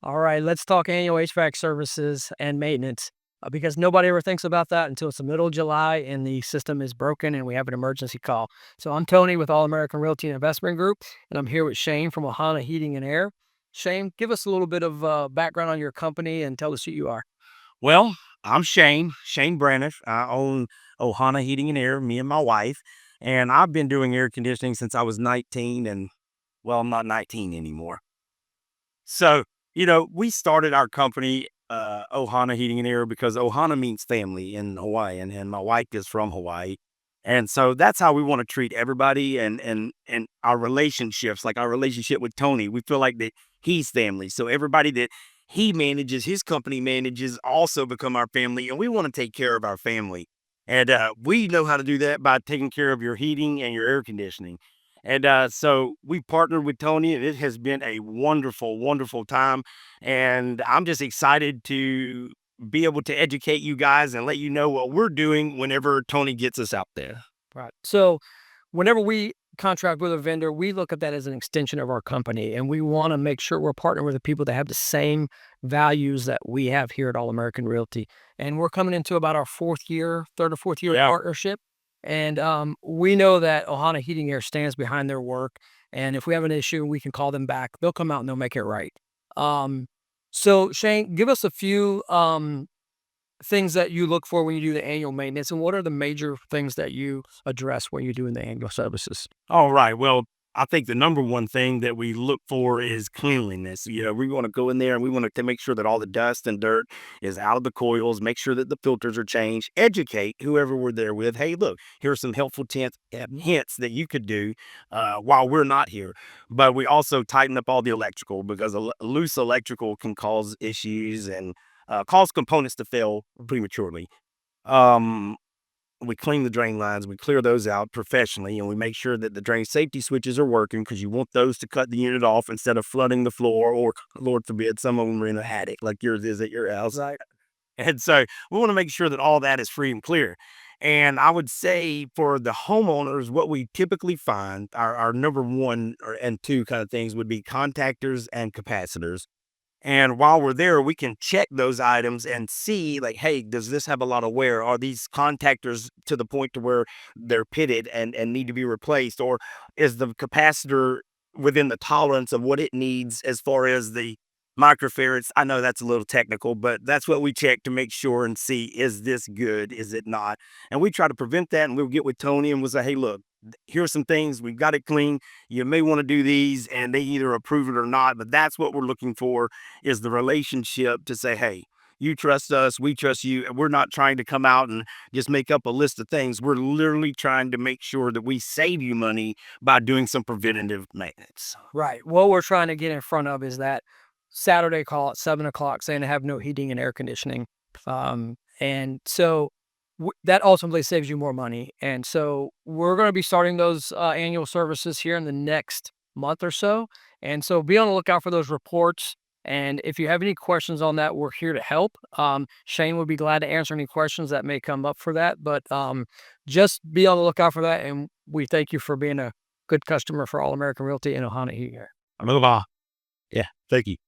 All right, let's talk annual HVAC services and maintenance because nobody ever thinks about that until it's the middle of July and the system is broken and we have an emergency call. So I'm Tony with All American Realty and Investment Group, and I'm here with Shane from Ohana Heating and Air. Shane, give us a little bit of background on your company and tell us who you are. Well, I'm Shane Braneff. I own Ohana Heating and Air, me and my wife. And I've been doing air conditioning since I was 19 and well, I'm not 19 anymore. So, we started our company, Ohana Heating and Air, because Ohana means family in Hawaiian, and my wife is from Hawaii. And so that's how we want to treat everybody and our relationships, like our relationship with Tony. We feel like that he's family. So everybody that he manages, his company manages, also become our family, and we want to take care of our family. And we know how to do that by taking care of your heating and your air conditioning. And so we partnered with Tony, and it has been a wonderful, wonderful time. And I'm just excited to be able to educate you guys and let you know what we're doing whenever Tony gets us out there. Right. So whenever we contract with a vendor, we look at that as an extension of our company, and we want to make sure we're partnering with the people that have the same values that we have here at All American Realty. And we're coming into about our third or fourth year of Yeah. partnership. And we know that Ohana Heating Air stands behind their work. And if we have an issue, we can call them back. They'll come out and they'll make it right. Um, so Shane, give us a few things that you look for when you do the annual maintenance, and what are the major things that you address when you're doing the annual services? All right. Well, I think the number one thing that we look for is cleanliness. We want to go in there and we want to make sure that all the dust and dirt is out of the coils, make sure that the filters are changed, educate whoever we're there with. Hey, look, here's some helpful hints that you could do while we're not here. But we also tighten up all the electrical because loose electrical can cause issues and cause components to fail prematurely. Um, we clean the drain lines, we clear those out professionally, and we make sure that the drain safety switches are working because you want those to cut the unit off instead of flooding the floor, or Lord forbid, some of them are in a attic like yours is at your house. Right. And so we want to make sure that all that is free and clear. And I would say for the homeowners, what we typically find, our number one and two kind of things would be contactors and capacitors. And while we're there, we can check those items and see like, hey, does this have a lot of wear? Are these contactors to the point to where they're pitted and need to be replaced? Or is the capacitor within the tolerance of what it needs as far as the microfarads? I know that's a little technical, but that's what we check to make sure and see, is this good? Is it not? And we try to prevent that. And we'll get with Tony and we'll say, hey, look, here's some things. We've got it clean. You may want to do these, and they either approve it or not. But that's what we're looking for, is the relationship to say, hey, you trust us, we trust you. And we're not trying to come out and just make up a list of things. We're literally trying to make sure that we save you money by doing some preventative maintenance. Right. What we're trying to get in front of is that Saturday call at 7 o'clock saying I have no heating and air conditioning. And so that ultimately saves you more money. And so we're going to be starting those annual services here in the next month or so. And so be on the lookout for those reports. And if you have any questions on that, we're here to help. Shane would be glad to answer any questions that may come up for that. But just be on the lookout for that. And we thank you for being a good customer for All American Realty and Ohana here. Aloha. Yeah. Thank you.